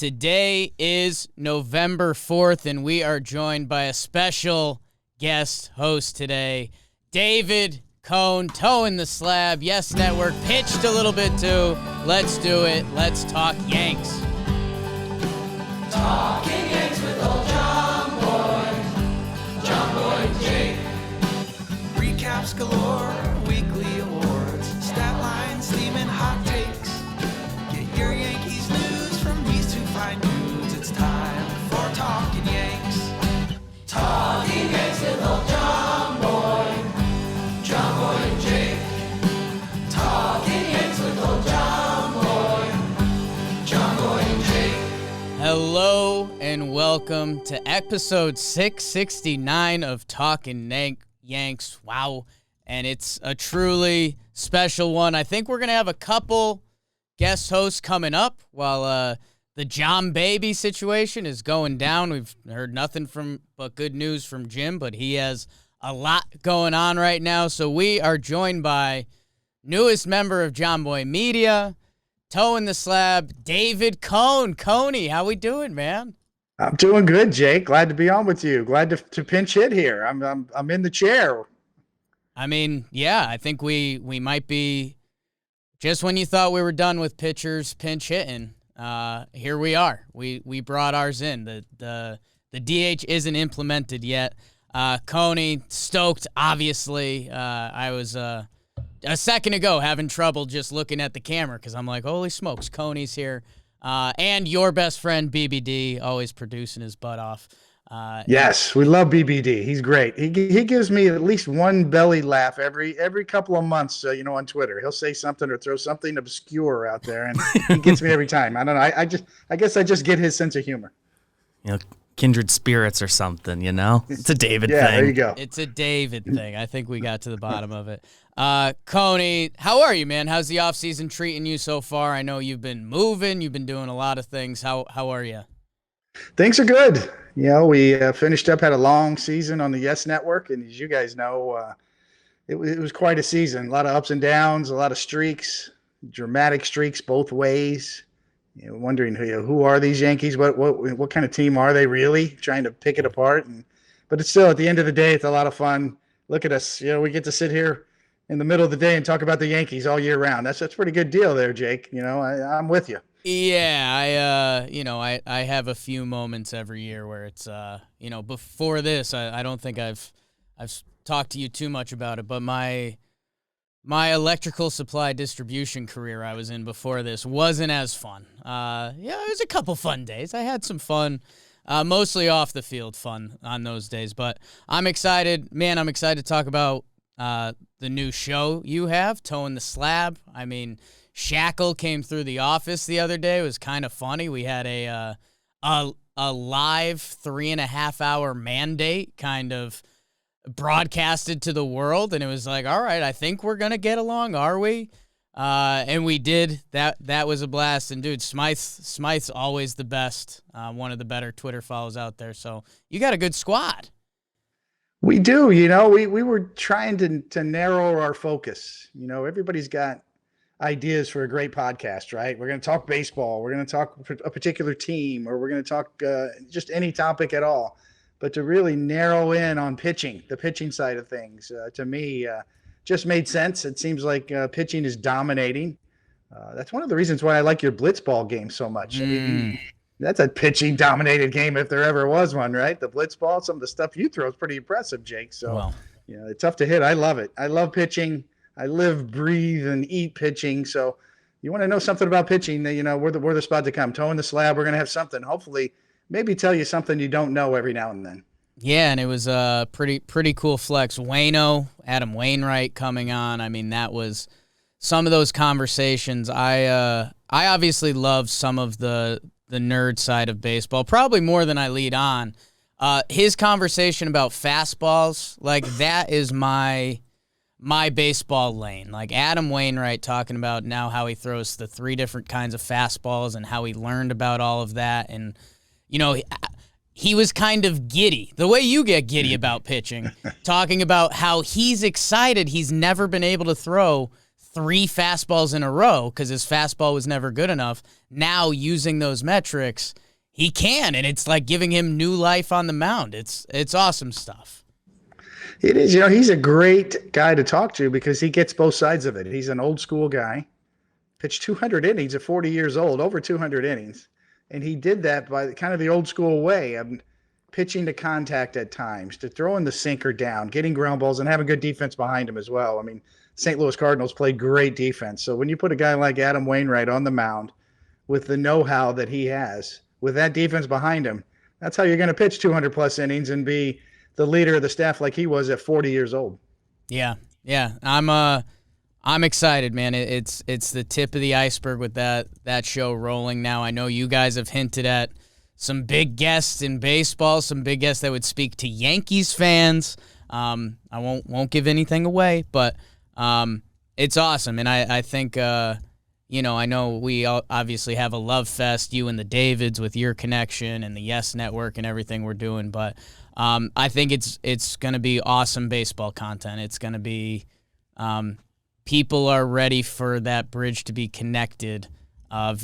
Today is November 4th, and we are joined by a special guest host today, David Cohn, Toeing the Slab. Yes Network pitched a little bit too. Let's do it. Let's talk Yanks. Talking Yanks with old JOMBOY and Jake. Recaps galore, weekly awards, stat lines, theme, and hot takes. Get your Yankees news from these two fine dudes. It's time for Talkin' Yanks. Talking Yanks with old JOMBOY and Jake. Talking Yanks with old JOMBOY and Jake. Hello and welcome to episode 669 of Talkin' Yanks. Wow. And it's a truly special one. I think we're going to have a couple guest hosts coming up while the John Baby situation is going down. We've heard nothing but good news from Jim, but he has a lot going on right now. So we are joined by newest member of JOMBOY Media, Toeing the Slab, David Cohn. Coney, how we doing, man? I'm doing good, Jake. Glad to be on with you. Glad to pinch hit here. I'm in the chair. I mean, yeah, I think we might be just when you thought we were done with pitchers pinch hitting. Here we are. We brought ours in. The DH isn't implemented yet. Coney, stoked, obviously. I was a second ago having trouble just looking at the camera because I'm like, holy smokes, Coney's here. And your best friend, BBD, always producing his butt off. Yes, we love BBD. He's great. He gives me at least one belly laugh every couple of months, on Twitter. He'll say something or throw something obscure out there, and he gets me every time. I don't know. I guess I just get his sense of humor. Kindred spirits or something, It's a David thing. Yeah, there you go. It's a David thing. I think we got to the bottom of it. Coney, how are you, man? How's the offseason treating you so far? I know you've been moving. You've been doing a lot of things. How are you? Things are good. We finished up, had a long season on the Yes Network, and as you guys know, it was quite a season. A lot of ups and downs, a lot of streaks, dramatic streaks both ways. Wondering who are these Yankees? What kind of team are they really? Trying to pick it apart, but it's still at the end of the day, it's a lot of fun. Look at us, we get to sit here in the middle of the day and talk about the Yankees all year round. That's a pretty good deal there, Jake. I'm with you. Yeah, I have a few moments every year where it's before this, I don't think I've talked to you too much about it, but my electrical supply distribution career I was in before this wasn't as fun. It was a couple fun days. I had some fun, mostly off the field fun on those days, but I'm excited. Man, I'm excited to talk about the new show you have, Toeing the Slab. I mean, Shackle came through the office the other day. It was kind of funny. We had a live 3.5-hour mandate kind of broadcasted to the world, and it was like, all right, I think we're gonna get along, are we? And we did. That was a blast. And dude, Smythe's always the best. One of the better Twitter follows out there. So you got a good squad. We do. We were trying to narrow our focus. Everybody's got ideas for a great podcast, right? We're going to talk baseball. We're going to talk a particular team, or we're going to talk just any topic at all. But to really narrow in on pitching, the pitching side of things, to me, just made sense. It seems like pitching is dominating. That's one of the reasons why I like your blitzball game so much. I mean, that's a pitching dominated game if there ever was one, right? The blitzball, some of the stuff you throw is pretty impressive, Jake. So, it's tough to hit. I love it. I love pitching. I live, breathe, and eat pitching. So you want to know something about pitching, we're the spot to come. Toeing the Slab, we're going to have something. Hopefully, maybe tell you something you don't know every now and then. Yeah, and it was a pretty cool flex. Adam Wainwright coming on. I mean, that was some of those conversations. I obviously love some of the nerd side of baseball, probably more than I lead on. His conversation about fastballs, like that is my baseball lane. Like Adam Wainwright talking about now how he throws the 3 different kinds of fastballs and how he learned about all of that. And, he was kind of giddy, the way you get giddy about pitching, talking about how he's excited he's never been able to throw 3 fastballs in a row because his fastball was never good enough. Now using those metrics, he can, and it's like giving him new life on the mound. It's awesome stuff. It is. He's a great guy to talk to because he gets both sides of it. He's an old school guy, pitched 200 innings at 40 years old, over 200 innings. And he did that by kind of the old school way of pitching to contact at times, to throwing the sinker down, getting ground balls, and having good defense behind him as well. I mean, St. Louis Cardinals played great defense. So when you put a guy like Adam Wainwright on the mound with the know-how that he has, with that defense behind him, that's how you're going to pitch 200-plus innings and be the leader of the staff like he was at 40 years old. Yeah. I'm excited, man. It's the tip of the iceberg with that show rolling now. I know you guys have hinted at some big guests in baseball, some big guests that would speak to Yankees fans. I won't give anything away, but it's awesome. And I think, I know we obviously have a love fest, you and the Davids with your connection and the Yes Network and everything we're doing, but I think it's going to be awesome baseball content. It's going to be people are ready for that bridge to be connected of,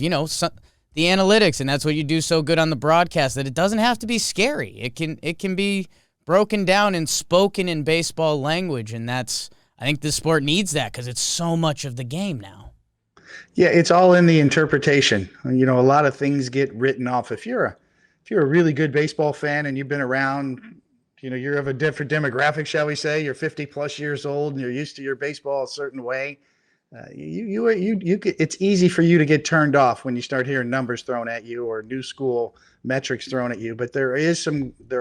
the analytics, and that's what you do so good on the broadcast, that it doesn't have to be scary. It can be broken down and spoken in baseball language, and I think the sport needs that because it's so much of the game now. Yeah, it's all in the interpretation. A lot of things get written off. If you're a really good baseball fan and you've been around, you're of a different demographic, shall we say, you're 50 plus years old and you're used to your baseball a certain way. It's easy for you to get turned off when you start hearing numbers thrown at you or new school metrics thrown at you. But there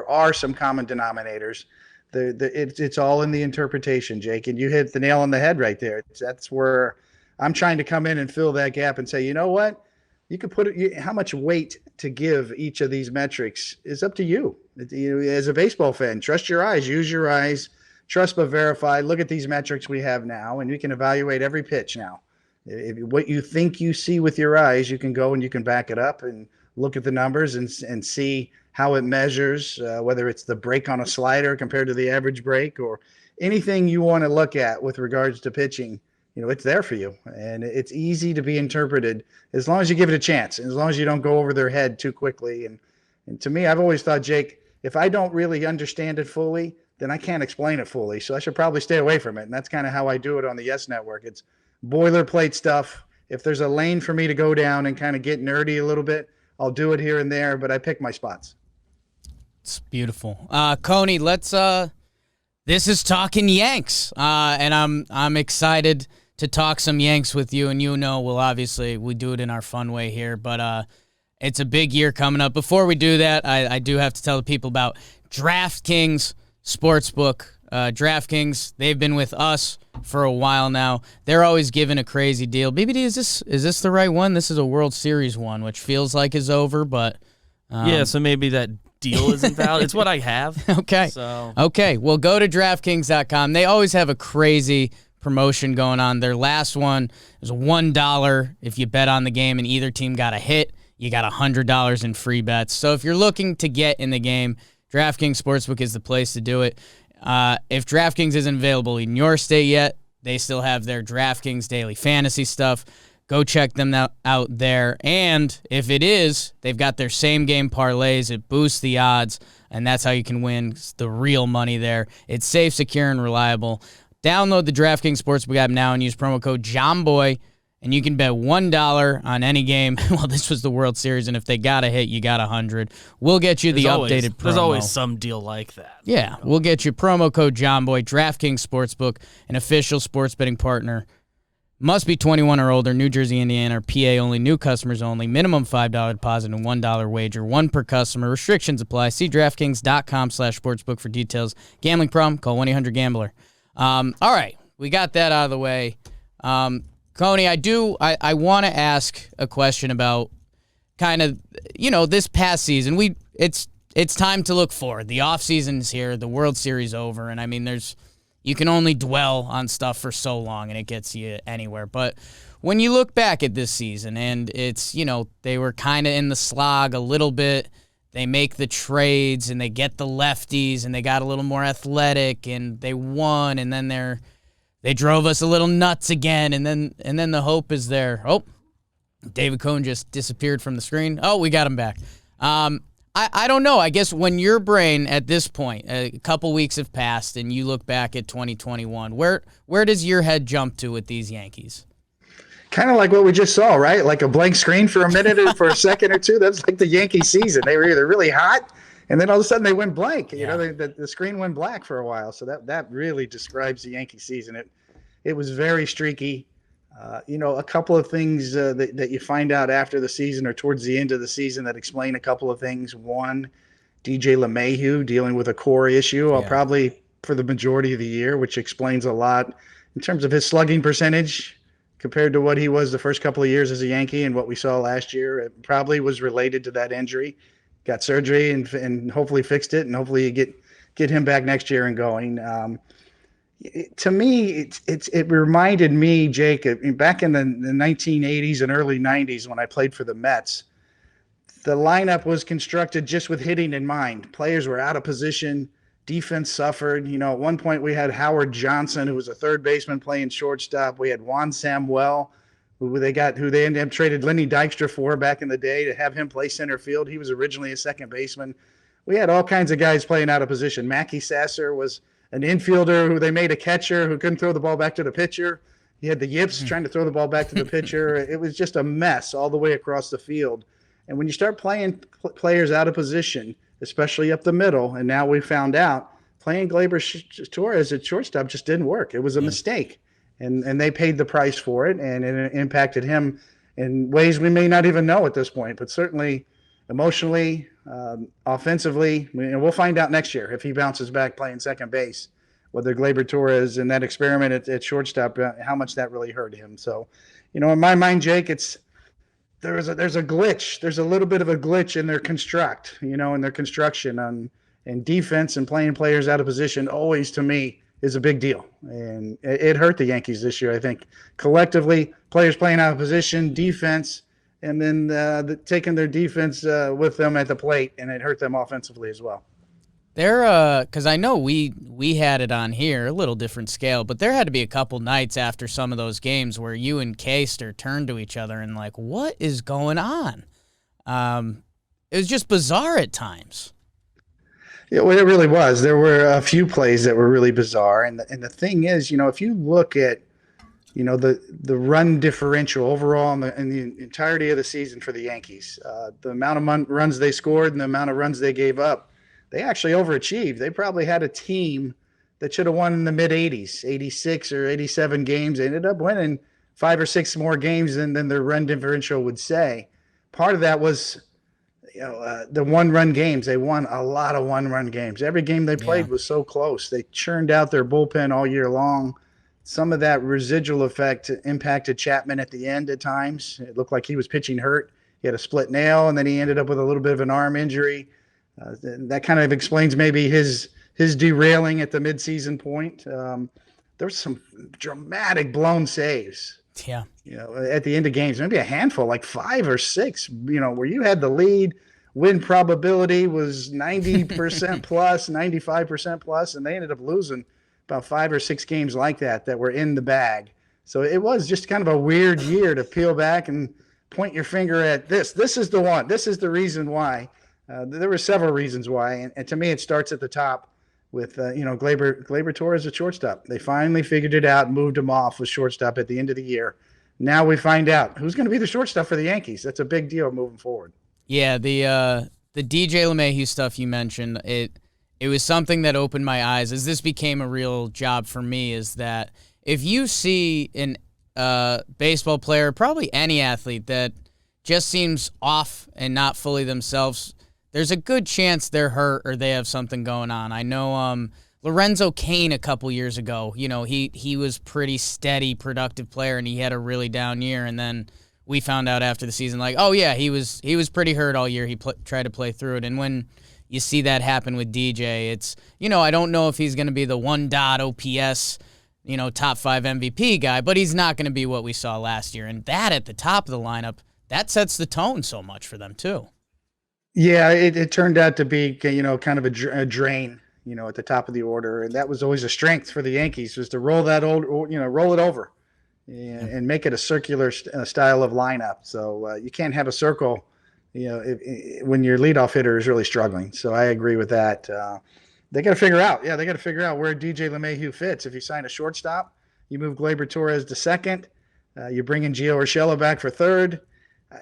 are some common denominators. It's all in the interpretation, Jake, and you hit the nail on the head right there. That's where I'm trying to come in and fill that gap and say, you know what? You could put how much weight to give each of these metrics is up to you. As a baseball fan, trust your eyes, use your eyes, trust but verify. Look at these metrics we have now, and you can evaluate every pitch now. What you think you see with your eyes, you can go and you can back it up and look at the numbers and see how it measures, whether it's the break on a slider compared to the average break or anything you want to look at with regards to pitching. It's there for you, and it's easy to be interpreted as long as you give it a chance, and as long as you don't go over their head too quickly. And to me, I've always thought, Jake, if I don't really understand it fully, then I can't explain it fully. So I should probably stay away from it. And that's kind of how I do it on the Yes Network. It's boilerplate stuff. If there's a lane for me to go down and kind of get nerdy a little bit, I'll do it here and there, but I pick my spots. It's beautiful. Coney, this is Talkin' Yanks, and I'm excited to talk some Yanks with you, and we do it in our fun way here, but it's a big year coming up. Before we do that, I do have to tell the people about DraftKings Sportsbook. DraftKings, they've been with us for a while now. They're always giving a crazy deal. BBD, is this the right one? This is a World Series one, which feels like is over, but... so maybe that deal isn't valid. It's what I have. Okay. Okay, well, go to DraftKings.com. They always have a crazy promotion going on. Their last one was $1 if you bet on the game and either team got a hit. You got $100 in free bets. So if you're looking to get in the game, DraftKings Sportsbook is the place to do it. If DraftKings isn't available in your state yet, they still have their DraftKings Daily Fantasy stuff. Go check them out there. And if it is, they've got their same-game parlays. It boosts the odds, and that's how you can win the real money there. It's safe, secure, and reliable. Download the DraftKings Sportsbook app now and use promo code JOMBOY, and you can bet $1 on any game. Well, this was the World Series, and if they got a hit, you got 100. We'll get you updated promo. There's always some deal like that. Yeah, we'll get you promo code JOMBOY, DraftKings Sportsbook, an official sports betting partner. Must be 21 or older, New Jersey, Indiana, or PA only, new customers only, minimum $5 deposit and $1 wager, one per customer. Restrictions apply. See DraftKings.com/sportsbook for details. Gambling problem? Call 1-800-GAMBLER. All right, we got that out of the way. Coney, I want to ask a question about kind of, this past season. It's time to look forward. The offseason's here, the World Series over, and I mean, you can only dwell on stuff for so long, and it gets you anywhere. But when you look back at this season, and it's, they were kind of in the slog a little bit. They make the trades, and they get the lefties, and they got a little more athletic, and they won, and then they drove us a little nuts again, and then the hope is there. Oh, David Cone just disappeared from the screen. Oh, we got him back. I don't know. I guess when your brain at this point, a couple weeks have passed, and you look back at 2021, where does your head jump to with these Yankees? Kind of like what we just saw, right? Like a blank screen for a minute or for a second or two. That's like the Yankee season. They were either really hot, and then all of a sudden they went blank. You know, the screen went black for a while. So that really describes the Yankee season. It was very streaky. A couple of things that you find out after the season or towards the end of the season that explain a couple of things. One, DJ LeMahieu dealing with a core issue, probably for the majority of the year, which explains a lot in terms of his slugging percentage compared to what he was the first couple of years as a Yankee and what we saw last year. It probably was related to that injury. Got surgery and hopefully fixed it, and hopefully you get him back next year and going. To me, it reminded me, Jake, back in the 1980s and early 90s when I played for the Mets, the lineup was constructed just with hitting in mind. Players were out of position. Defense suffered. At one point we had Howard Johnson, who was a third baseman playing shortstop. We had Juan Samuel, who they ended up traded Lenny Dykstra for back in the day to have him play center field. He was originally a second baseman. We had all kinds of guys playing out of position. Mackie Sasser was an infielder who they made a catcher who couldn't throw the ball back to the pitcher. He had the yips trying to throw the ball back to the pitcher. It was just a mess all the way across the field. And when you start playing players out of position, especially up the middle, and now we found out playing Gleyber Torres at shortstop just didn't work. It was a mistake. And they paid the price for it, and it impacted him in ways we may not even know at this point, but certainly emotionally, offensively. And we'll find out next year if he bounces back playing second base, whether Gleyber Torres in that experiment at shortstop, how much that really hurt him. So, in my mind, Jake, there's a glitch. There's a little bit of a glitch in their in their construction and defense, and playing players out of position always, to me, is a big deal. And it hurt the Yankees this year, I think. Collectively, players playing out of position, defense, and then taking their defense with them at the plate, and it hurt them offensively as well. Because I know we had it on here, a little different scale, but there had to be a couple nights after some of those games where you and Caster turned to each other and like, what is going on? It was just bizarre at times. Yeah, well, it really was. There were a few plays that were really bizarre, and the thing is, if you look at, the run differential overall in the entirety of the season for the Yankees, the amount of runs they scored and the amount of runs they gave up, they actually overachieved. They probably had a team that should have won in the mid-80s, 86 or 87 games. They ended up winning 5 or 6 more games than their run differential would say. Part of that was the one-run games. They won a lot of one-run games. Every game they played was so close. They churned out their bullpen all year long. Some of that residual effect impacted Chapman at the end at times. It looked like he was pitching hurt. He had a split nail, and then he ended up with a little bit of an arm injury. That kind of explains maybe his derailing at the midseason point. There's some dramatic blown saves. Yeah. At the end of games, maybe a handful, like 5 or 6, where you had the lead, win probability was 90% plus, 95% plus, and they ended up losing about 5 or 6 games like that were in the bag. So it was just kind of a weird year to peel back and point your finger at this. This is the one. This is the reason why. There were several reasons why, and to me, it starts at the top with Gleyber Torres at shortstop. They finally figured it out, moved him off with shortstop at the end of the year. Now we find out who's going to be the shortstop for the Yankees. That's a big deal moving forward. Yeah, the DJ LeMahieu stuff you mentioned, it was something that opened my eyes as this became a real job for me. Is that if you see an baseball player, probably any athlete that just seems off and not fully themselves, there's a good chance they're hurt or they have something going on. I know Lorenzo Cain a couple years ago, he was pretty steady, productive player, and he had a really down year. And then we found out after the season, like, oh yeah, he was pretty hurt all year. He tried to play through it. And when you see that happen with DJ, it's, I don't know if he's going to be the 1 OPS, top 5 MVP guy, but he's not going to be what we saw last year. And that at the top of the lineup, that sets the tone so much for them too. Yeah, it turned out to be, kind of a drain. at the top of the order. And that was always a strength for the Yankees, was to roll roll it over and make it a circular style of lineup. So you can't have a circle, when your leadoff hitter is really struggling. So I agree with that. They got to figure out. Yeah, they got to figure out where DJ LeMahieu fits. If you sign a shortstop, you move Gleyber Torres to second. You bring in Gio Urshela back for third.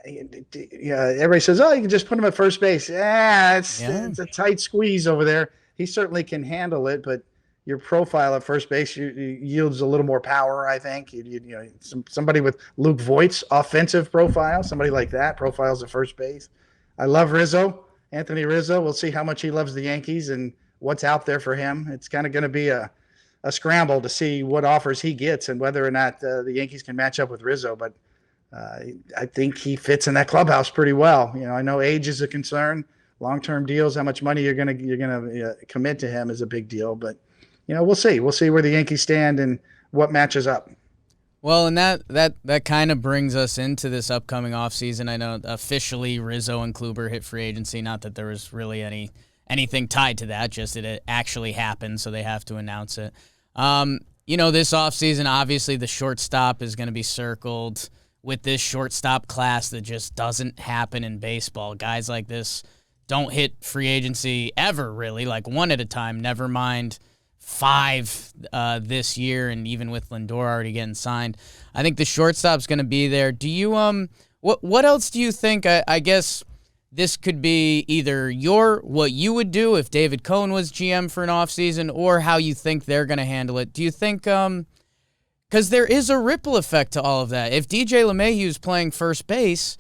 Everybody says, "Oh, you can just put him at first base." It's a tight squeeze over there. He certainly can handle it, but your profile at first base yields a little more power, I think. Somebody with Luke Voigt's offensive profile, somebody like that profiles at first base. I love Rizzo, Anthony Rizzo. We'll see how much he loves the Yankees and what's out there for him. It's kind of going to be a scramble to see what offers he gets and whether or not the Yankees can match up with Rizzo. But I think he fits in that clubhouse pretty well. I know age is a concern. Long-term deals, how much money you're gonna commit to him is a big deal. But we'll see. We'll see where the Yankees stand and what matches up. Well, and that kind of brings us into this upcoming offseason. I know officially Rizzo and Kluber hit free agency. Not that there was really anything tied to that, just it actually happened, so they have to announce it. This offseason, obviously the shortstop is going to be circled with this shortstop class that just doesn't happen in baseball. Guys like this don't hit free agency ever, really, like one at a time, never mind 5 this year, and even with Lindor already getting signed. I think the shortstop's going to be there. Do you what else do you think? I guess this could be either what you would do if David Cohen was GM for an offseason, or how you think they're going to handle it. Do you think because there is a ripple effect to all of that. If DJ LeMahieu is playing first base,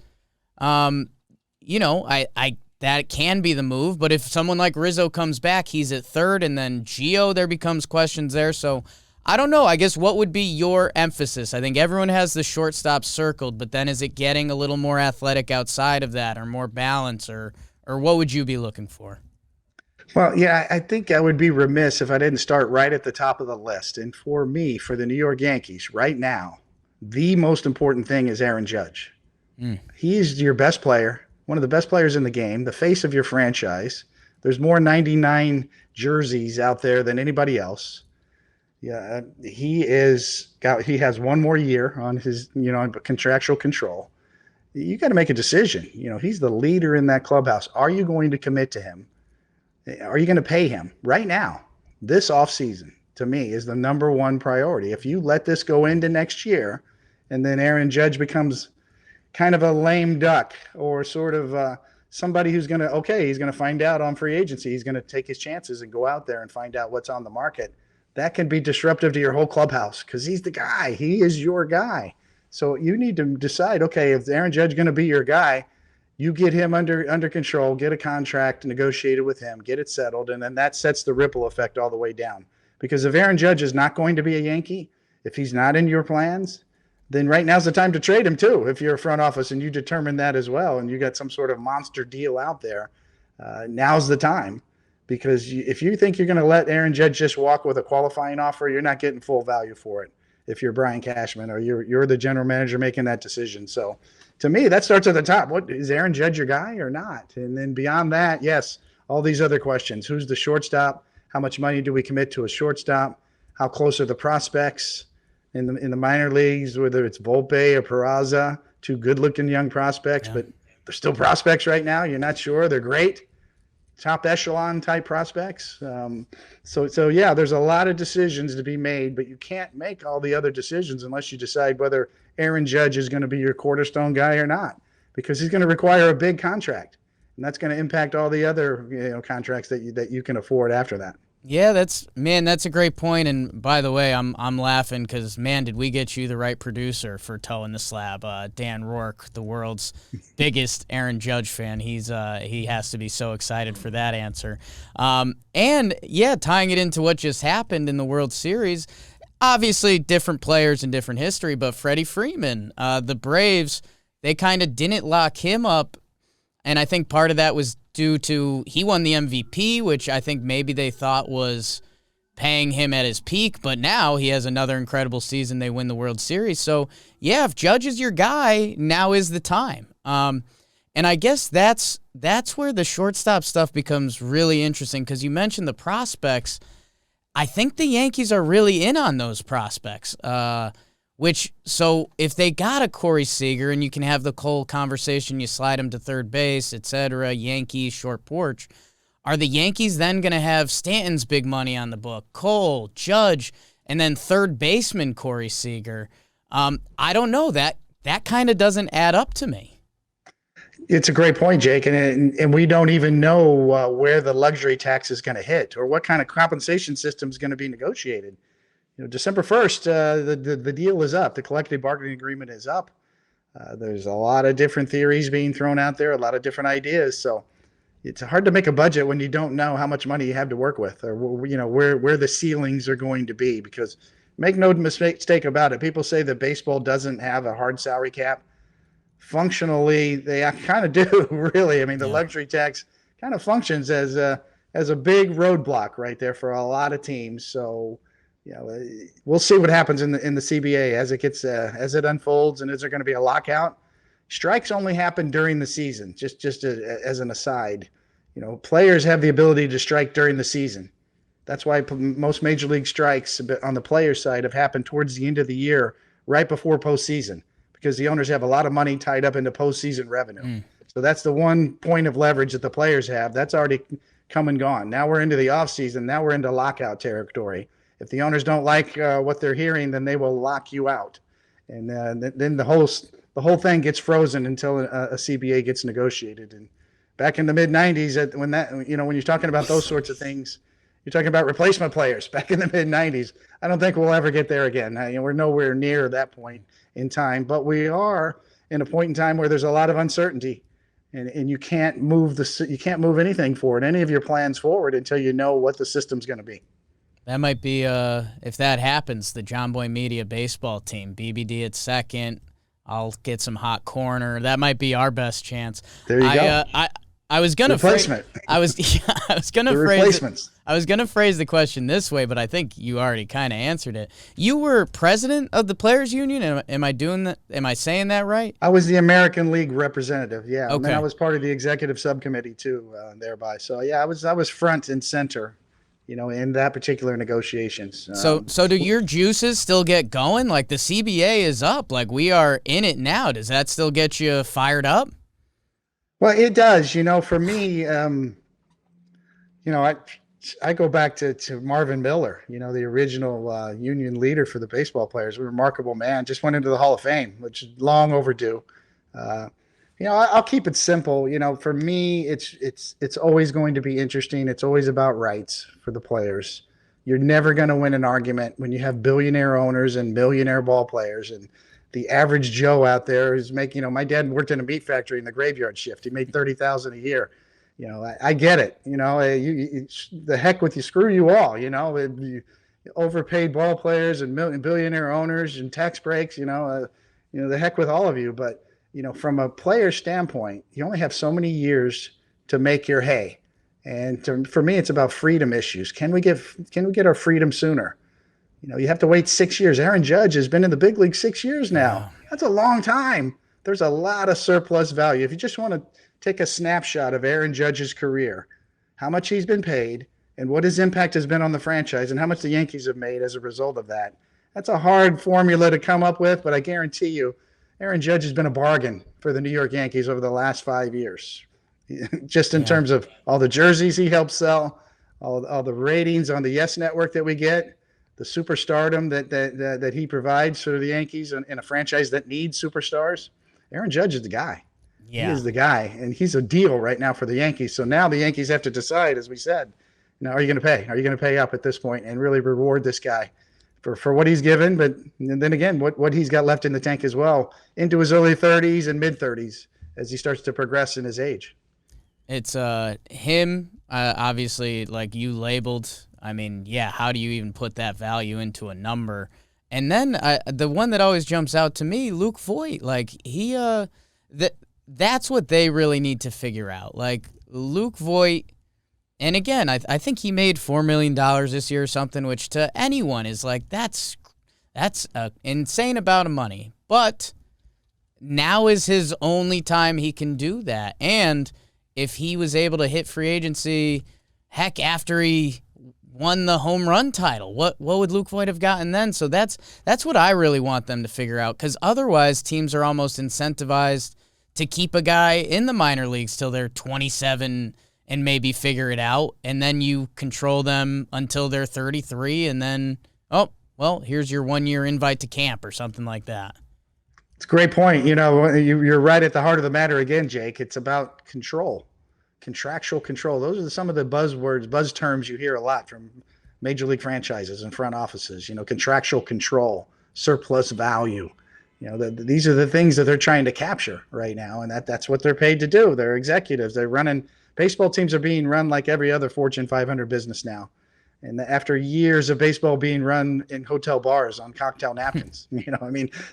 that can be the move. But if someone like Rizzo comes back, he's at third, and then Gio, there becomes questions there. So I don't know. I guess what would be your emphasis? I think everyone has the shortstop circled, but then is it getting a little more athletic outside of that, or more balance, or what would you be looking for? Well, yeah, I think I would be remiss if I didn't start right at the top of the list. And for me, for the New York Yankees right now, the most important thing is Aaron Judge. He's your best player, one of the best players in the game, the face of your franchise. There's more 99 jerseys out there than anybody else. Yeah, he has one more year on his, contractual control. You got to make a decision. He's the leader in that clubhouse. Are you going to commit to him? Are you going to pay him right now? This offseason, to me, is the number one priority. If you let this go into next year, and then Aaron Judge becomes kind of a lame duck, or sort of somebody who's going to find out on free agency. He's going to take his chances and go out there and find out what's on the market. That can be disruptive to your whole clubhouse, because he's the guy. He is your guy. So you need to decide, okay, if Aaron Judge is going to be your guy, you get him under control, get a contract negotiated with him, get it settled, and then that sets the ripple effect all the way down. Because if Aaron Judge is not going to be a Yankee, if he's not in your plans, then right now's the time to trade him too. If you're a front office and you determine that as well, and you got some sort of monster deal out there, now's the time. Because if you think you're going to let Aaron Judge just walk with a qualifying offer, you're not getting full value for it. If you're Brian Cashman, or you're the general manager making that decision. So to me, that starts at the top. What is Aaron Judge your guy or not? And then beyond that, yes, all these other questions. Who's the shortstop? How much money do we commit to a shortstop? How close are the prospects in the minor leagues, whether it's Volpe or Peraza, two good-looking young prospects, but they're still prospects right now. You're not sure. They're great. Top echelon type prospects. So yeah, there's a lot of decisions to be made, but you can't make all the other decisions unless you decide whether Aaron Judge is going to be your cornerstone guy or not, because he's going to require a big contract, and that's going to impact all the other contracts that you can afford after that. Yeah, that's a great point. And by the way, I'm laughing because, man, did we get you the right producer for Toe in the Slab? Dan Rourke, the world's biggest Aaron Judge fan. He has to be so excited for that answer. And yeah, tying it into what just happened in the World Series, obviously different players and different history, but Freddie Freeman, the Braves, they kind of didn't lock him up. And I think part of that was due to he won the MVP, which I think maybe they thought was paying him at his peak, but now he has another incredible season. They win the World Series. So, yeah, if Judge is your guy, now is the time. And I guess that's where the shortstop stuff becomes really interesting, because you mentioned the prospects. I think the Yankees are really in on those prospects. So if they got a Corey Seager, and you can have the Cole conversation, you slide him to third base, etc., Yankees, short porch, are the Yankees then going to have Stanton's big money on the book, Cole, Judge, and then third baseman Corey Seager? I don't know. That kind of doesn't add up to me. It's a great point, Jake, and we don't even know where the luxury tax is going to hit or what kind of compensation system is going to be negotiated. December 1st, the deal is up. The collective bargaining agreement is up. There's a lot of different theories being thrown out there, a lot of different ideas. So it's hard to make a budget when you don't know how much money you have to work with, or where the ceilings are going to be. Because make no mistake about it, people say that baseball doesn't have a hard salary cap. Functionally, they kind of do, really. I mean, the luxury tax kind of functions as a big roadblock right there for a lot of teams. So, we'll see what happens in the CBA as it unfolds, and is there going to be a lockout? Strikes only happen during the season. Just as an aside, players have the ability to strike during the season. That's why most major league strikes on the player side have happened towards the end of the year, right before postseason, because the owners have a lot of money tied up into postseason revenue. So that's the one point of leverage that the players have. That's already come and gone. Now we're into the offseason. Now we're into lockout territory. If the owners don't like what they're hearing, then they will lock you out. And then the whole thing gets frozen until a CBA gets negotiated. And back in the mid-'90s, when you're talking about those sorts of things, you're talking about replacement players back in the mid-'90s. I don't think we'll ever get there again. We're nowhere near that point in time, but we are in a point in time where there's a lot of uncertainty, and you can't move anything forward, any of your plans forward, until you know what the system's going to be. That might be, if that happens, the JOMBOY Media baseball team. BBD at second. I'll get some hot corner. That might be our best chance. There you go. I was gonna I was gonna phrase the question this way, but I think you already kind of answered it. You were president of the Players Union. Am I doing that? Am I saying that right? I was the American League representative. Yeah, okay. And then I was part of the executive subcommittee too, thereby. So yeah, I was front and center, in that particular negotiations. So do your juices still get going? Like, the CBA is up. Like, we are in it now. Does that still get you fired up? Well, it does. For me, I go back to Marvin Miller, the original union leader for the baseball players. A remarkable man. Just went into the Hall of Fame, which is long overdue. I'll keep it simple. For me, it's always going to be interesting. It's always about rights for the players. You're never going to win an argument when you have billionaire owners and millionaire ball players, and the average Joe out there is making. My dad worked in a meat factory in the graveyard shift. He made $30,000 a year. I get it. The heck with you. Screw you all. You overpaid ball players and billionaire owners and tax breaks. The heck with all of you. But from a player standpoint, you only have so many years to make your hay. And for me, it's about freedom issues. Can we get our freedom sooner? You have to wait 6 years. Aaron Judge has been in the big league 6 years now. That's a long time. There's a lot of surplus value. If you just want to take a snapshot of Aaron Judge's career, how much he's been paid and what his impact has been on the franchise and how much the Yankees have made as a result of that. That's a hard formula to come up with, but I guarantee you, Aaron Judge has been a bargain for the New York Yankees over the last 5 years. Just in terms of all the jerseys he helped sell, all the ratings on the Yes Network that we get, the superstardom that he provides for the Yankees in a franchise that needs superstars. Aaron Judge is the guy. Yeah. He is the guy, and he's a deal right now for the Yankees. So now the Yankees have to decide, as we said, are you going to pay? Are you going to pay up at this point and really reward this guy for what he's given? But then again, what he's got left in the tank as well into his early 30s and mid 30s as he starts to progress in his age. It's him, obviously, like you labeled. I mean, how do you even put that value into a number? And then the one that always jumps out to me, Luke Voigt, like that's what they really need to figure out. Like Luke Voigt, and again, I think he made $4 million this year or something, which to anyone is like, that's an insane amount of money. But now is his only time he can do that. And if he was able to hit free agency, heck, after he won the home run title, what would Luke Voit have gotten then? So that's what I really want them to figure out, because otherwise teams are almost incentivized to keep a guy in the minor leagues till they're 27 and maybe figure it out, and then you control them until they're 33, and then, oh, well, here's your 1-year invite to camp or something like that. It's a great point. You're right at the heart of the matter again, Jake. It's about control, contractual control. Those are some of the buzz terms you hear a lot from major league franchises and front offices. Contractual control, surplus value. These are the things that they're trying to capture right now, and that's what they're paid to do. They're executives. They're running. Baseball teams are being run like every other Fortune 500 business now. And after years of baseball being run in hotel bars on cocktail napkins,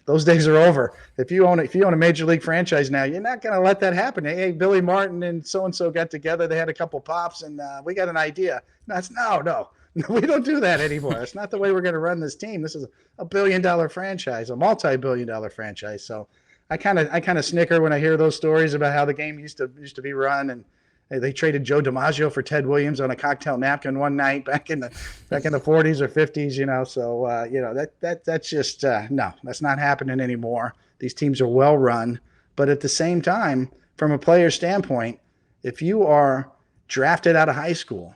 those days are over. If you own a major league franchise now, you're not going to let that happen. Hey, Billy Martin and so-and-so got together. They had a couple pops and we got an idea. No, we don't do that anymore. That's not the way we're going to run this team. This is a $1 billion franchise, a multi-billion dollar franchise. So I kind of snicker when I hear those stories about how the game used to be run, and they traded Joe DiMaggio for Ted Williams on a cocktail napkin one night back in the 40s or 50s. So that's just no, that's not happening anymore. These teams are well run, but at the same time, from a player standpoint, if you are drafted out of high school,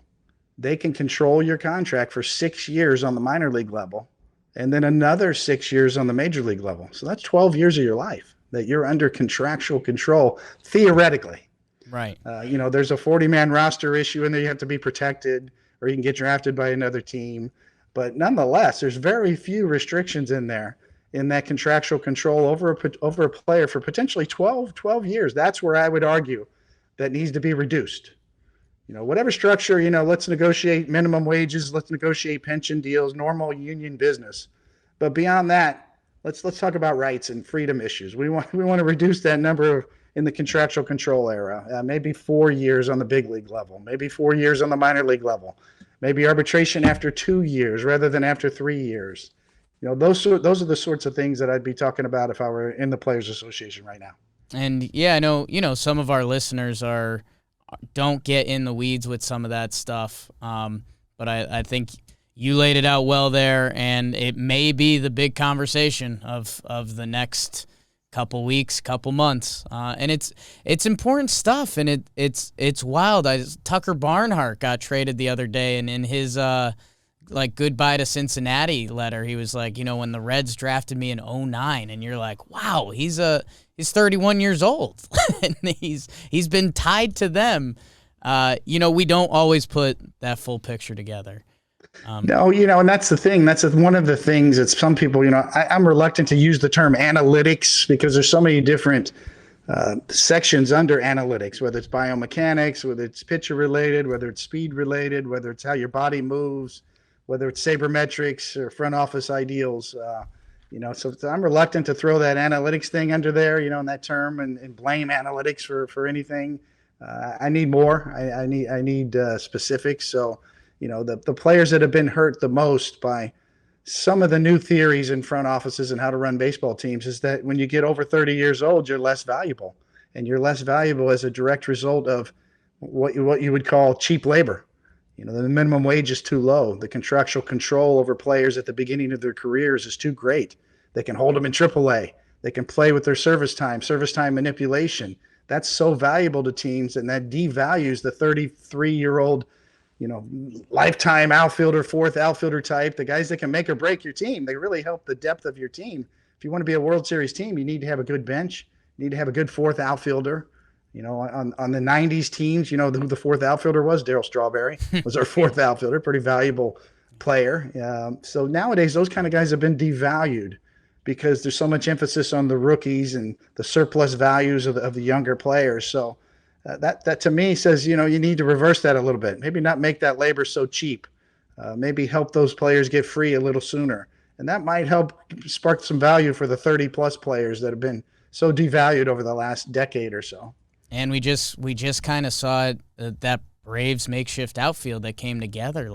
they can control your contract for 6 years on the minor league level, and then another 6 years on the major league level. So that's 12 years of your life that you're under contractual control, theoretically. Right. There's a 40-man roster issue in there. You have to be protected, or you can get drafted by another team. But nonetheless, there's very few restrictions in there in that contractual control over a player for potentially 12 years. That's where I would argue that needs to be reduced. Whatever structure, let's negotiate minimum wages, let's negotiate pension deals, normal union business. But beyond that, let's talk about rights and freedom issues. We want to reduce that number in the contractual control era, maybe 4 years on the big league level, maybe 4 years on the minor league level, maybe arbitration after 2 years rather than after 3 years. Those are the sorts of things that I'd be talking about if I were in the Players Association right now. And yeah, I know, some of our listeners don't get in the weeds with some of that stuff. But I think you laid it out well there, and it may be the big conversation of the next couple weeks, couple months, and it's important stuff, and it's wild. Tucker Barnhart got traded the other day, and in his goodbye to Cincinnati letter, he was like, when the Reds drafted me in 2009, and you're like, wow, he's 31 years old, and he's been tied to them. We don't always put that full picture together. No, and that's the thing. That's one of the things that some people, I'm reluctant to use the term analytics because there's so many different sections under analytics, whether it's biomechanics, whether it's pitcher related, whether it's speed related, whether it's how your body moves, whether it's sabermetrics or front office ideals. So I'm reluctant to throw that analytics thing under there, in that term and blame analytics for anything. I need more. I need specifics. So, the players that have been hurt the most by some of the new theories in front offices and how to run baseball teams is that when you get over 30 years old, you're less valuable, and you're less valuable as a direct result of what you would call cheap labor. The minimum wage is too low. The contractual control over players at the beginning of their careers is too great. They can hold them in AAA. They can play with their service time manipulation. That's so valuable to teams, and that devalues the 33-year-old lifetime outfielder, fourth outfielder type, the guys that can make or break your team. They really help the depth of your team. If you want to be a World Series team, you need to have a good bench. You need to have a good fourth outfielder. On the 90s teams, who the fourth outfielder was? Darryl Strawberry was our fourth outfielder, pretty valuable player. So nowadays, those kind of guys have been devalued because there's so much emphasis on the rookies and the surplus values of the younger players. So that to me says, you need to reverse that a little bit. Maybe not make that labor so cheap. Maybe help those players get free a little sooner. And that might help spark some value for the 30-plus players that have been so devalued over the last decade or so. And we just kind of saw that Braves makeshift outfield that came together.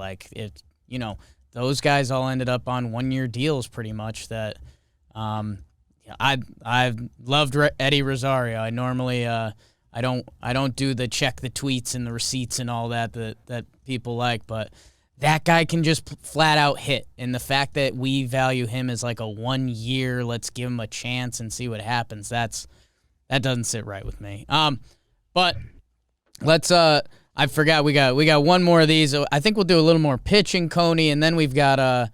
Those guys all ended up on 1-year deals pretty much that, I've loved Eddie Rosario. I normally I don't do the check the tweets and the receipts and all that people like, but that guy can just flat out hit. And the fact that we value him as like a 1 year, let's give him a chance and see what happens. That doesn't sit right with me. But let's I forgot we got one more of these. I think we'll do a little more pitching, Coney, and then we got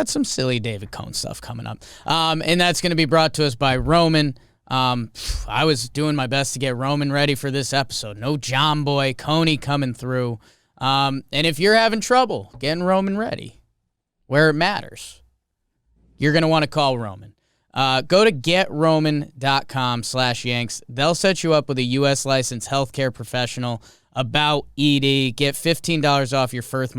some silly David Cone stuff coming up. And that's going to be brought to us by Roman. I was doing my best to get Roman ready for this episode. No JOMBOY, Coney coming through. And if you're having trouble getting Roman ready, where it matters, you're going to want to call Roman. Go to getroman.com/Yanks. They'll set you up with a U.S. licensed healthcare professional about ED. Get $15 off your first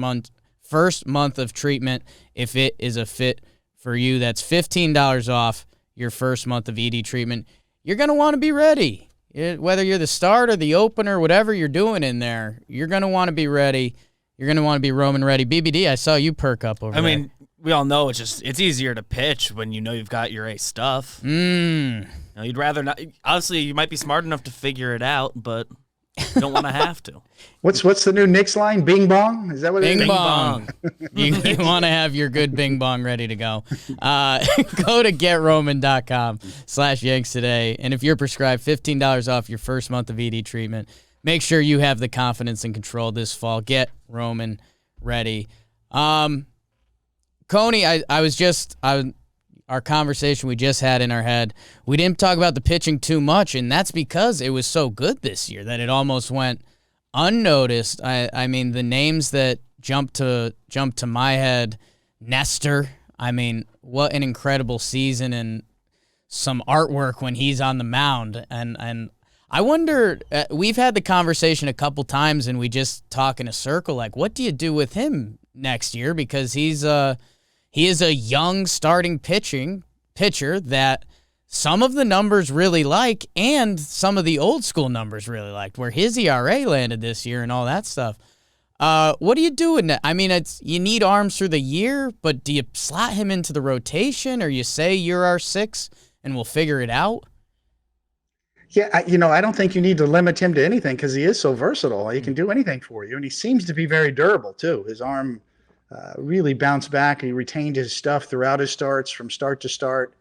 month of treatment if it is a fit for you. That's $15 off your first month of ED treatment. You're going to want to be ready. Whether you're the start or the opener, whatever you're doing in there, you're going to want to be ready. You're going to want to be Roman ready. BBD, I saw you perk up over there. I mean, we all know it's easier to pitch when you know you've got your ace stuff. You'd rather not. Obviously, you might be smart enough to figure it out, but you don't want to have to. What's the new Knicks line? Bing bong? Is that what it is? Bing bong. You want to have your good bing bong ready to go. Go to getroman.com/Yanks today. And if you're prescribed $15 off your first month of ED treatment, make sure you have the confidence and control this fall. Get Roman ready. Coney, our conversation we just had in our head, we didn't talk about the pitching too much, and that's because it was so good this year that it almost went unnoticed. I mean, the names that jumped to my head, Nestor. I mean, what an incredible season and some artwork when he's on the mound. And I wonder, we've had the conversation a couple times, and we just talk in a circle, like, what do you do with him next year? Because he is a young starting pitcher that some of the numbers really like and some of the old school numbers really liked, where his ERA landed this year and all that stuff. What do you do in that? I mean, you need arms through the year, but do you slot him into the rotation, or you say you're our 6 and we'll figure it out? Yeah, I don't think you need to limit him to anything because he is so versatile. He can do anything for you, and he seems to be very durable too. His arm really bounced back. He retained his stuff throughout his starts from start to start.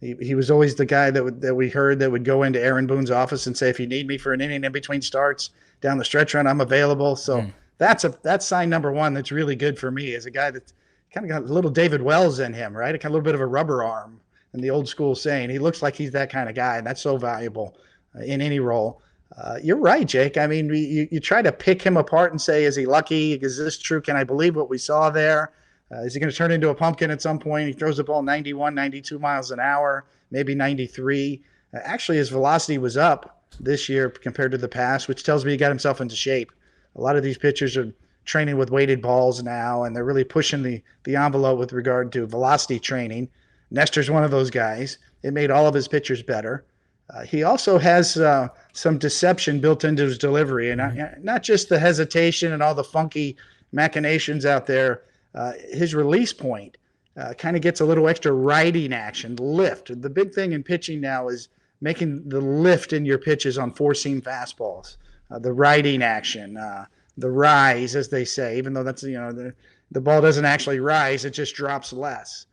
He was always the guy that we heard that would go into Aaron Boone's office and say, if you need me for an inning in between starts down the stretch run, I'm available. So that's sign number one that's really good for me, as a guy that's kind of got a little David Wells in him, right? A kind of little bit of a rubber arm in the old school saying. He looks like he's that kind of guy, and that's so valuable in any role. You're right, Jake. I mean, you try to pick him apart and say, is he lucky? Is this true? Can I believe what we saw there? Is he going to turn into a pumpkin at some point? He throws the ball 91, 92 miles an hour, maybe 93. Actually, his velocity was up this year compared to the past, which tells me he got himself into shape. A lot of these pitchers are training with weighted balls now, and they're really pushing the envelope with regard to velocity training. Nestor's one of those guys. It made all of his pitchers better. He also has some deception built into his delivery, and not just the hesitation and all the funky machinations out there. His release point kind of gets a little extra riding action, lift. The big thing in pitching now is making the lift in your pitches on four-seam fastballs, the riding action, the rise, as they say, even though that's, the ball doesn't actually rise, it just drops less.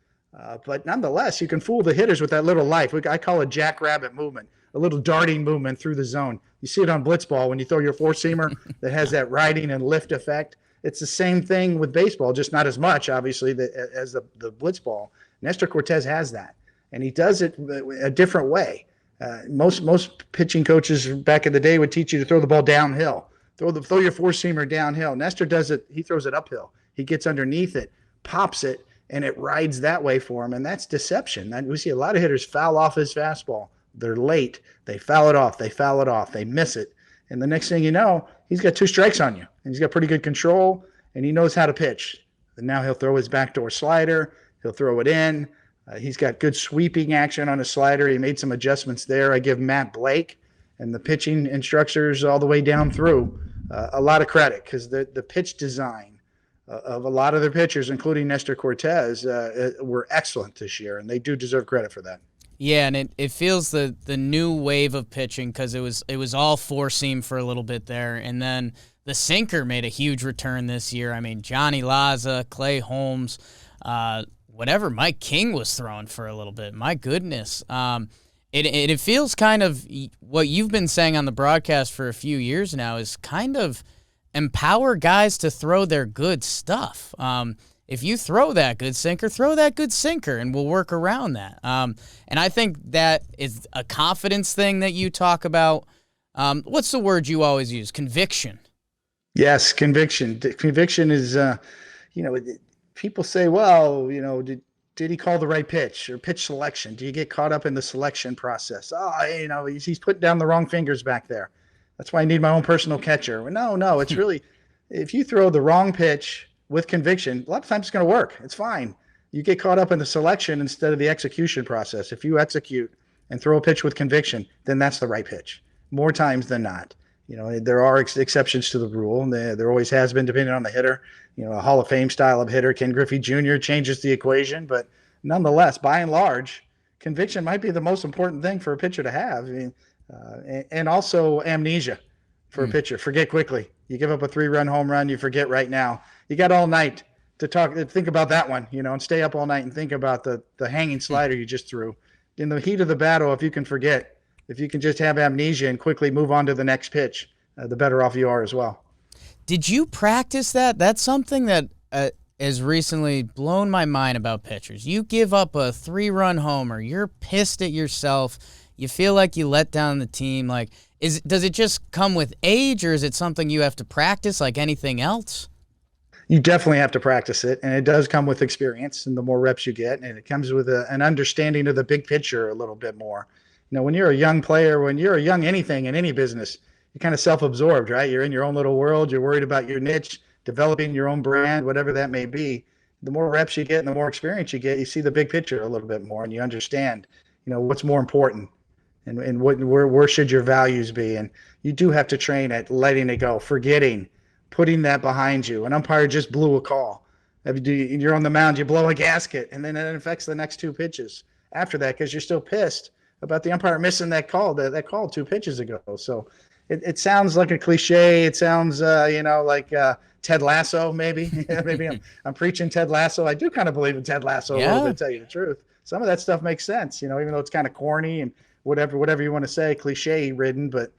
But nonetheless, you can fool the hitters with that little life. I call it jackrabbit movement, a little darting movement through the zone. You see it on blitzball when you throw your four-seamer that has that riding and lift effect. It's the same thing with baseball, just not as much, obviously, as the blitzball. Nestor Cortez has that, and he does it a different way. Most pitching coaches back in the day would teach you to throw the ball downhill, throw your four-seamer downhill. Nestor does it. He throws it uphill. He gets underneath it, pops it, and it rides that way for him, and that's deception. We see a lot of hitters foul off his fastball. They're late. They foul it off. They miss it. And the next thing you know, he's got 2 strikes on you, and he's got pretty good control, and he knows how to pitch. And now he'll throw his backdoor slider. He'll throw it in. He's got good sweeping action on his slider. He made some adjustments there. I give Matt Blake and the pitching instructors all the way down through a lot of credit, because the pitch design of a lot of their pitchers, including Nestor Cortez, were excellent this year, and they do deserve credit for that. Yeah, and it feels the new wave of pitching because it was all four-seam for a little bit there, and then the sinker made a huge return this year. I mean, Johnny Laza, Clay Holmes, whatever Mike King was throwing for a little bit. My goodness. It feels kind of what you've been saying on the broadcast for a few years now is kind of empower guys to throw their good stuff. If you throw that good sinker, and we'll work around that. And I think that is a confidence thing that you talk about. What's the word you always use? Conviction. Yes, conviction. Conviction is, people say, well, did he call the right pitch or pitch selection? Do you get caught up in the selection process? He's putting down the wrong fingers back there. That's why I need my own personal catcher. Well, no, it's really, if you throw the wrong pitch with conviction, a lot of times it's going to work. It's fine. You get caught up in the selection instead of the execution process. If you execute and throw a pitch with conviction, then that's the right pitch more times than not. There are exceptions to the rule. There always has been, depending on the hitter. A Hall of Fame style of hitter, Ken Griffey Jr. changes the equation, but nonetheless, by and large, conviction might be the most important thing for a pitcher to have. And also amnesia for a pitcher. Forget quickly. You give up a 3-run home run, you forget right now. You got all night to think about that one, and stay up all night and think about the hanging slider you just threw. In the heat of the battle, if you can forget, if you can just have amnesia and quickly move on to the next pitch, the better off you are as well. Did you practice that? That's something that has recently blown my mind about pitchers. You give up a 3-run homer, you're pissed at yourself, you feel like you let down the team. Like, does it just come with age, or is it something you have to practice like anything else? You definitely have to practice it, and it does come with experience, and the more reps you get, and it comes with an understanding of the big picture a little bit more. When you're a young player, when you're a young anything in any business, you're kind of self-absorbed, right? You're in your own little world. You're worried about your niche, developing your own brand, whatever that may be. The more reps you get and the more experience you get, you see the big picture a little bit more, and you understand, what's more important and where should your values be. And you do have to train at letting it go, forgetting, putting that behind you. An umpire just blew a call. You're on the mound, you blow a gasket, and then it affects the next 2 pitches after that because you're still pissed about the umpire missing that call 2 pitches ago. So it sounds like a cliche. It sounds, like Ted Lasso, maybe. Maybe I'm preaching Ted Lasso. I do kind of believe in Ted Lasso a little bit, to tell you the truth. Some of that stuff makes sense, even though it's kind of corny and whatever you want to say, cliche-ridden, but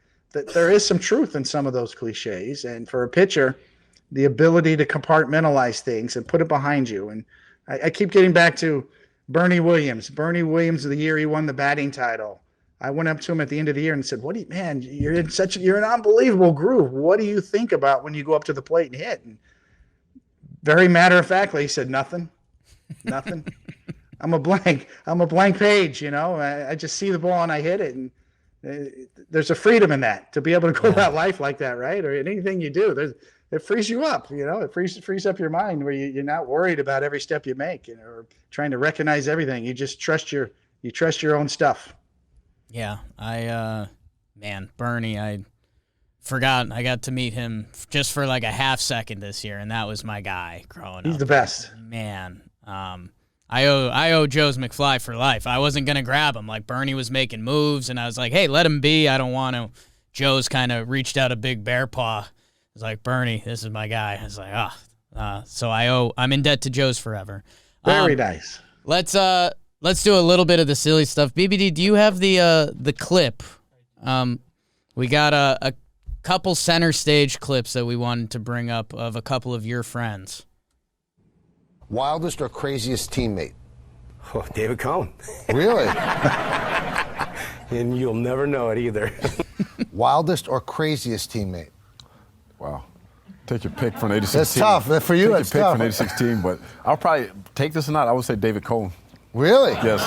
there is some truth in some of those cliches. And for a pitcher, the ability to compartmentalize things and put it behind you. And I keep getting back to Bernie Williams. Bernie Williams, the year he won the batting title. I went up to him at the end of the year and said, you're an unbelievable groove. What do you think about when you go up to the plate and hit? And very matter-of-factly, he said, nothing. I'm a blank page, I just see the ball and I hit it. And there's a freedom in that, to be able to go about life like that, right? Or anything you do, it frees you up, it frees up your mind where you're not worried about every step you make, or trying to recognize everything. You just trust your own stuff. Yeah, Bernie, I forgot I got to meet him just for like a half second this year, and that was my guy growing up. He's the best. Man, I owe Joe's McFly for life. I wasn't gonna grab him. Like, Bernie was making moves, and I was like, hey, let him be. I don't want to. Joe's kind of reached out a big bear paw. I was like, Bernie, this is my guy. I was like, so I'm in debt to Joe's forever. Very nice. Let's do a little bit of the silly stuff. BBD, do you have the clip? We got a couple center stage clips that we wanted to bring up of a couple of your friends. Wildest or craziest teammate? Oh, David Cohn. Really? And you'll never know it either. Wildest or craziest teammate? Wow. Take your pick from 86 That's team. tough. For you, Take that's your pick tough. from 86 team, but I'll probably take this or not. I would say David Cohn. Really? Yes.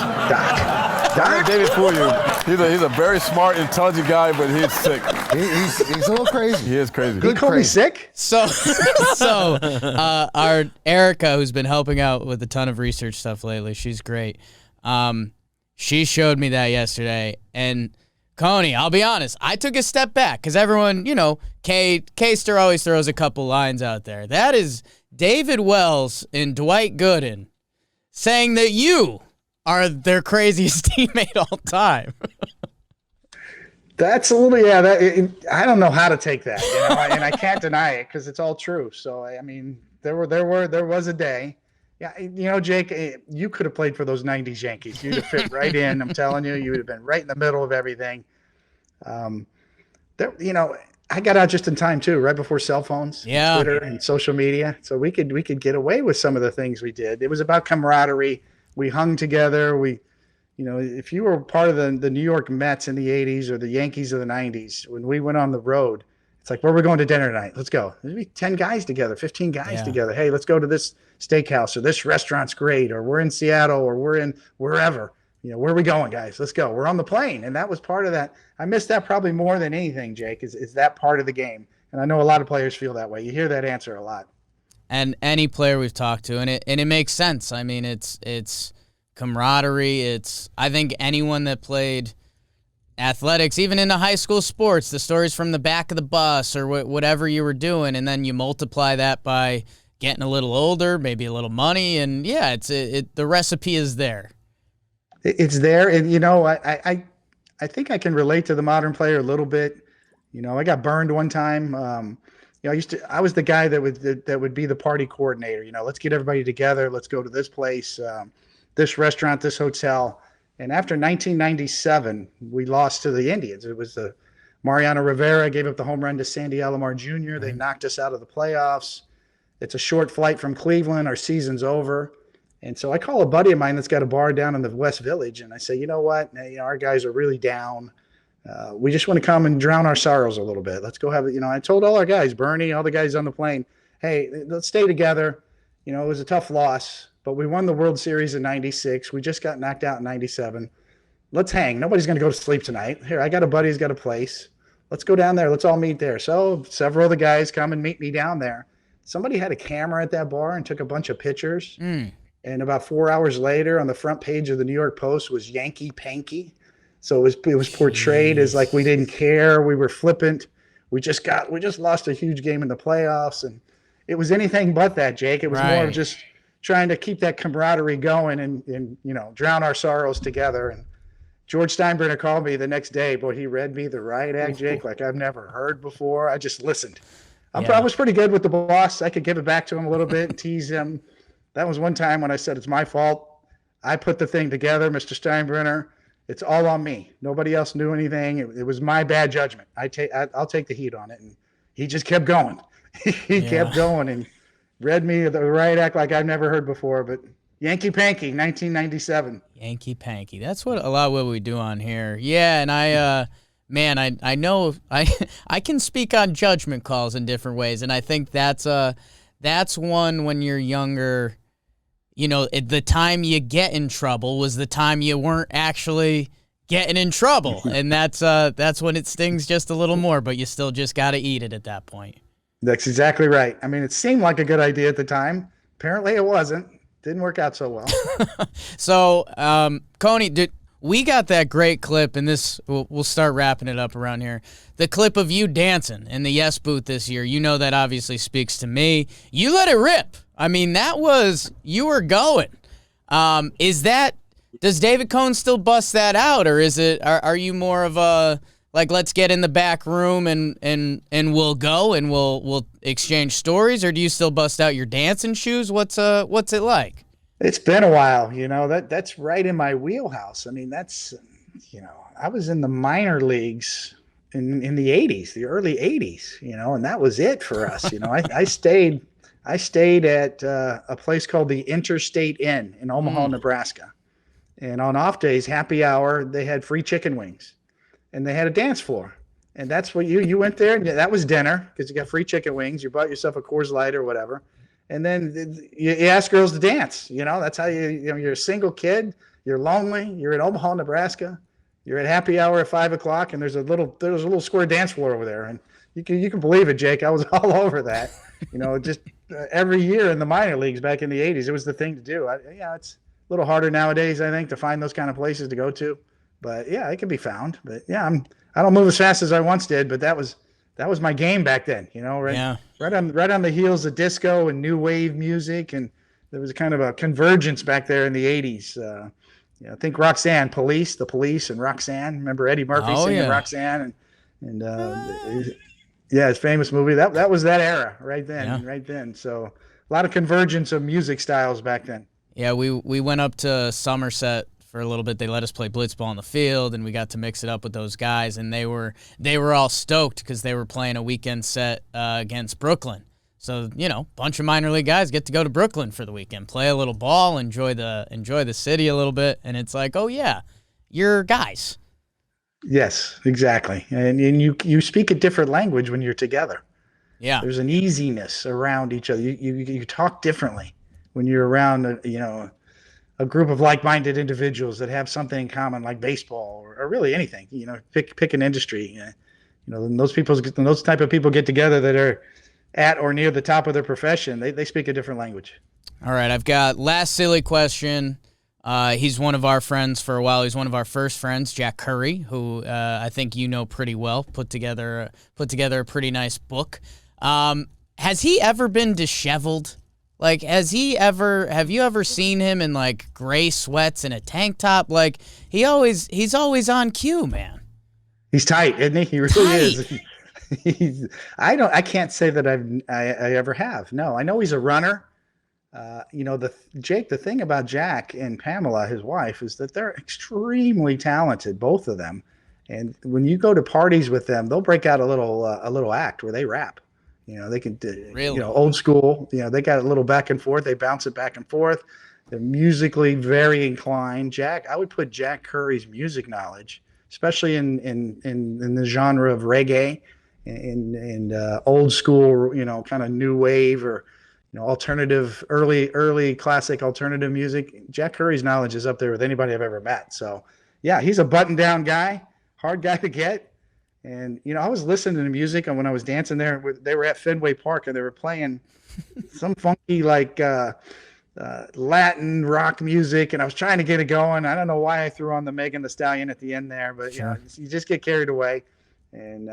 Doc. David fool you. He's a very smart, intelligent guy, but he's sick. He's a little crazy. He is crazy. He called me sick? So our Erica, who's been helping out with a ton of research stuff lately, she's great. She showed me that yesterday, and Coney, I'll be honest, I took a step back because everyone, K-Ster always throws a couple lines out there. That is David Wells and Dwight Gooden saying that you are their craziest teammate all time. That's a little, I don't know how to take that, and I can't deny it because it's all true. So, I mean, there was a day. Yeah, Jake, you could have played for those 90s Yankees. You'd have fit right in. I'm telling you, you would have been right in the middle of everything. I got out just in time too, right before cell phones, Twitter, and social media. So we could get away with some of the things we did. It was about camaraderie. We hung together. If you were part of the New York Mets in the 80s or the Yankees of the 90s, when we went on the road, it's like, where are we going to dinner tonight? Let's go. There'd be 10 guys together, 15 guys together. Hey, let's go to this steakhouse, or this restaurant's great, or we're in Seattle, or we're in wherever. Where are we going, guys? Let's go. We're on the plane. And that was part of that. I miss that probably more than anything, Jake, is that part of the game. And I know a lot of players feel that way. You hear that answer a lot. And any player we've talked to, and it makes sense. I mean, it's camaraderie. I think anyone that played athletics, even into high school sports, the stories from the back of the bus or whatever you were doing, and then you multiply that by getting a little older, maybe a little money, and the recipe is there. It's there, and I think I can relate to the modern player a little bit. I got burned one time. I was the guy that would be the party coordinator. Let's get everybody together. Let's go to this place, this restaurant, this hotel. And after 1997, we lost to the Indians. It was the Mariano Rivera gave up the home run to Sandy Alomar Jr. They knocked us out of the playoffs. It's a short flight from Cleveland. Our season's over. And so I call a buddy of mine that's got a bar down in the West Village, and I say, you know what? Our guys are really down. We just want to come and drown our sorrows a little bit. Let's go have it. I told all our guys, Bernie, all the guys on the plane, hey, let's stay together. It was a tough loss, but we won the World Series in 96. We just got knocked out in 97. Let's hang. Nobody's going to go to sleep tonight. Here, I got a buddy who's got a place. Let's go down there. Let's all meet there. So several of the guys come and meet me down there. Somebody had a camera at that bar and took a bunch of pictures. And about 4 hours later, on the front page of the New York Post was Yankee Panky. So it was portrayed as like we didn't care, we were flippant, we just lost a huge game in the playoffs, and it was anything but that, Jake. It was more of just trying to keep that camaraderie going and drown our sorrows together. And George Steinbrenner called me the next day, but he read me the riot act, Jake, like I've never heard before. I just listened. I was pretty good with the boss. I could give it back to him a little bit and tease him. That was one time when I said, it's my fault. I put the thing together, Mr. Steinbrenner. It's all on me. Nobody else knew anything. It was my bad judgment. I'll take the heat on it. And he just kept going. He kept going and read me the riot act like I've never heard before. But Yankee Panky, 1997. Yankee Panky. That's a lot of what we do on here. Yeah, and I know I can speak on judgment calls in different ways, and I think that's one when you're younger. The time you get in trouble was the time you weren't actually getting in trouble, and that's when it stings just a little more. But you still just got to eat it at that point. That's exactly right. I mean, it seemed like a good idea at the time. Apparently, it wasn't. Didn't work out so well. So, Coney, we got that great clip, and we'll start wrapping it up around here. The clip of you dancing in the Yes booth this year, that obviously speaks to me. You let it rip. I mean, you were going. Does David Cohn still bust that out, or are you more of a, like, let's get in the back room and we'll go and we'll exchange stories, or do you still bust out your dancing shoes? What's it like? It's been a while, that's right in my wheelhouse. I mean, I was in the minor leagues in the 80s, the early 80s, and that was it for us. I stayed at a place called the Interstate Inn in Omaha, Nebraska. And on off days, happy hour, they had free chicken wings and they had a dance floor. And that's what you went there, and that was dinner because you got free chicken wings. You bought yourself a Coors Light or whatever. And then you ask girls to dance. That's how you're a single kid. You're lonely. You're in Omaha, Nebraska. You're at happy hour at 5 o'clock, and there's a little square dance floor over there. And you can believe it, Jake. I was all over that. Just every year in the minor leagues back in the 80s, it was the thing to do. It's a little harder nowadays, I think, to find those kind of places to go to. But yeah, it can be found. But yeah, I don't move as fast as I once did, but that was my game back then, right on the heels of disco and new wave music. And there was a kind of a convergence back there in the 80s. think Roxanne, the Police, and Roxanne. Remember Eddie Murphy singing Roxanne, and his famous movie. That was that era right then. So a lot of convergence of music styles back then. Yeah, we went up to Somerset for a little bit. They let us play blitzball on the field, and we got to mix it up with those guys, and they were all stoked because they were playing a weekend set against Brooklyn. So, bunch of minor league guys get to go to Brooklyn for the weekend, play a little ball, enjoy the city a little bit, and it's like, oh yeah, you're guys. Yes, exactly. And you speak a different language when you're together. Yeah. There's an easiness around each other. You talk differently when you're around a group of like-minded individuals that have something in common, like baseball or really anything. Pick an industry. Those type of people get together that are at or near the top of their profession. They speak a different language. All right, I've got last silly question. He's one of our friends for a while. He's one of our first friends, Jack Curry, who I think you know pretty well. Put together a pretty nice book. Has he ever been disheveled? Like, have you ever seen him in like gray sweats and a tank top? Like, he's always on cue, man. He's tight, isn't he? He really is. I can't say that I ever have. No, I know he's a runner. The thing about Jack and Pamela, his wife, is that they're extremely talented, both of them. And when you go to parties with them, they'll break out a little act where they rap. They can really? Old school. They got a little back and forth. They bounce it back and forth. They're musically very inclined. I would put Jack Curry's music knowledge, especially in the genre of reggae and old school, kind of new wave or alternative, early classic alternative music. Jack Curry's knowledge is up there with anybody I've ever met. So yeah, he's a button down guy, hard guy to get. And I was listening to music, and when I was dancing there, they were at Fenway Park and they were playing some funky Latin rock music, and I was trying to get it going. I don't know why I threw on the Megan Thee Stallion at the end there, but you just get carried away. And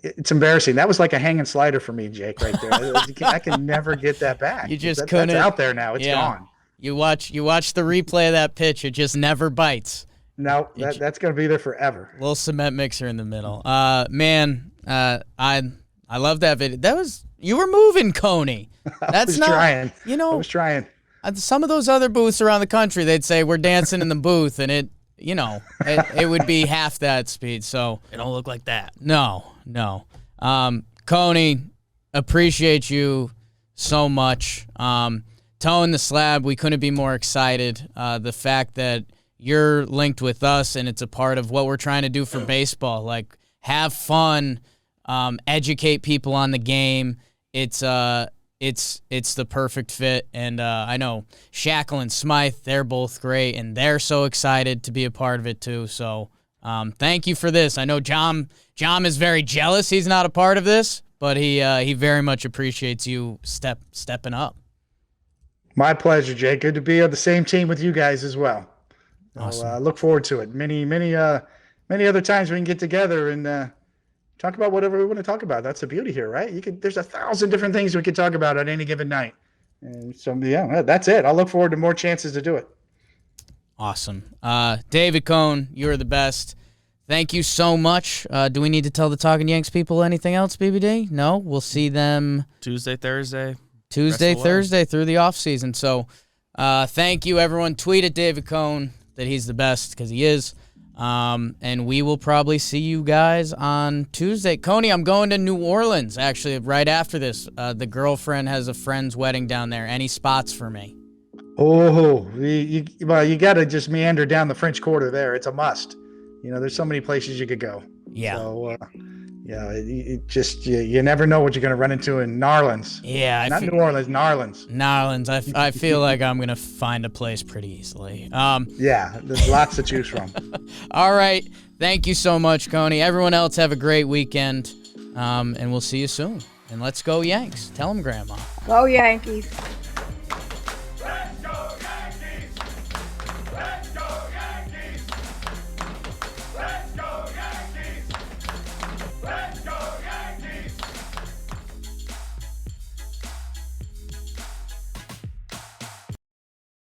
it's embarrassing. That was like a hanging slider for me, Jake, right there. I can never get that back. You just couldn't. That's out there now. It's gone. You watch the replay of that pitch. It just never bites. No, that's going to be there forever. Little cement mixer in the middle. Man, I love that video. You were moving, Coney. I was trying. I was trying. Some of those other booths around the country, they'd say we're dancing in the booth, and it would be half that speed. So It don't look like that. No. Coney, appreciate you so much. Towing the Slab, we couldn't be more excited. The fact that you're linked with us and it's a part of what we're trying to do for baseball. Like, have fun, educate people on the game. It's the perfect fit. And I know Shackle and Smythe, they're both great, and they're so excited to be a part of it too. So thank you for this. I know Jom is very jealous he's not a part of this, but he very much appreciates you stepping up. My pleasure, Jake. Good to be on the same team with you guys as well. Awesome. I'll look forward to it. Many other times we can get together and talk about whatever we want to talk about. That's the beauty here, right? There's 1,000 different things we could talk about on any given night. And so, yeah, that's it. I'll look forward to more chances to do it. Awesome. David Cohn, you're the best. Thank you so much. Do we need to tell the Talkin' Yanks people anything else, BBD? No? We'll see them Tuesday, Thursday through the offseason. So thank you, everyone. Tweet at David Cohn that he's the best, because he is. And we will probably see you guys on Tuesday. Coney, I'm going to New Orleans, actually, right after this. The girlfriend has a friend's wedding down there. Any spots for me? Oh, you got to just meander down the French Quarter there. It's a must. There's so many places you could go. Yeah. So, you never know what you're going to run into in Narlands. Yeah. Not New Orleans, Narlands. Narlands. I feel like I'm going to find a place pretty easily. Yeah, there's lots to choose from. All right. Thank you so much, Coney. Everyone else have a great weekend, and we'll see you soon. And let's go Yanks. Tell them, Grandma. Go Yankees.